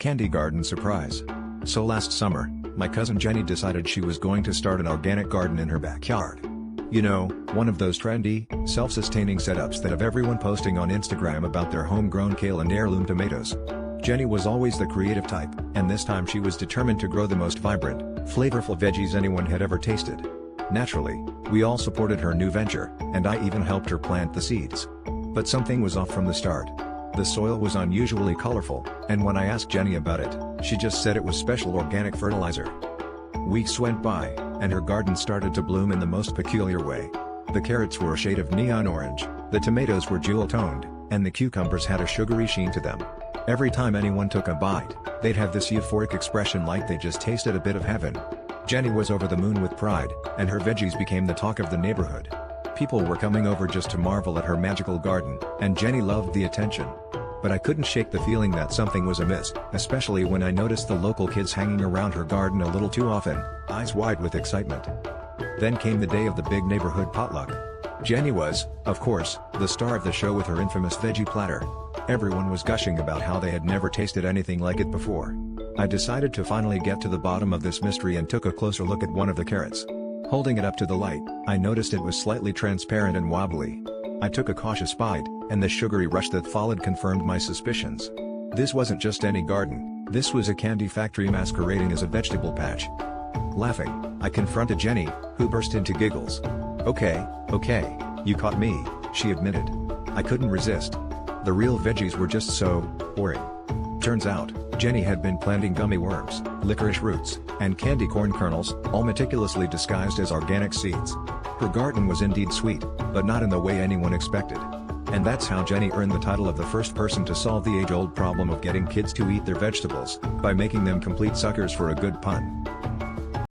Candy garden surprise. So last summer, my cousin Jenny decided she was going to start an organic garden in her backyard. You know, one of those trendy, self-sustaining setups that have everyone posting on Instagram about their homegrown kale and heirloom tomatoes. Jenny was always the creative type, and this time she was determined to grow the most vibrant, flavorful veggies anyone had ever tasted. Naturally, we all supported her new venture, and I even helped her plant the seeds. But something was off from the start. The soil was unusually colorful, and when I asked Jenny about it, she just said it was special organic fertilizer. Weeks went by, and her garden started to bloom in the most peculiar way. The carrots were a shade of neon orange, the tomatoes were jewel-toned, and the cucumbers had a sugary sheen to them. Every time anyone took a bite, they'd have this euphoric expression like they just tasted a bit of heaven. Jenny was over the moon with pride, and her veggies became the talk of the neighborhood. People were coming over just to marvel at her magical garden, and Jenny loved the attention. But I couldn't shake the feeling that something was amiss, especially when I noticed the local kids hanging around her garden a little too often, eyes wide with excitement. Then came the day of the big neighborhood potluck. Jenny was, of course, the star of the show with her infamous veggie platter. Everyone was gushing about how they had never tasted anything like it before. I decided to finally get to the bottom of this mystery and took a closer look at one of the carrots. Holding it up to the light, I noticed it was slightly transparent and wobbly. I took a cautious bite, and the sugary rush that followed confirmed my suspicions. This wasn't just any garden, this was a candy factory masquerading as a vegetable patch. Laughing, I confronted Jenny, who burst into giggles. Okay, you caught me," she admitted. I couldn't resist. The real veggies were just so boring. Turns out, Jenny had been planting gummy worms, licorice roots, and candy corn kernels, all meticulously disguised as organic seeds. Her garden was indeed sweet, but not in the way anyone expected. And that's how Jenny earned the title of the first person to solve the age-old problem of getting kids to eat their vegetables, by making them complete suckers for a good pun.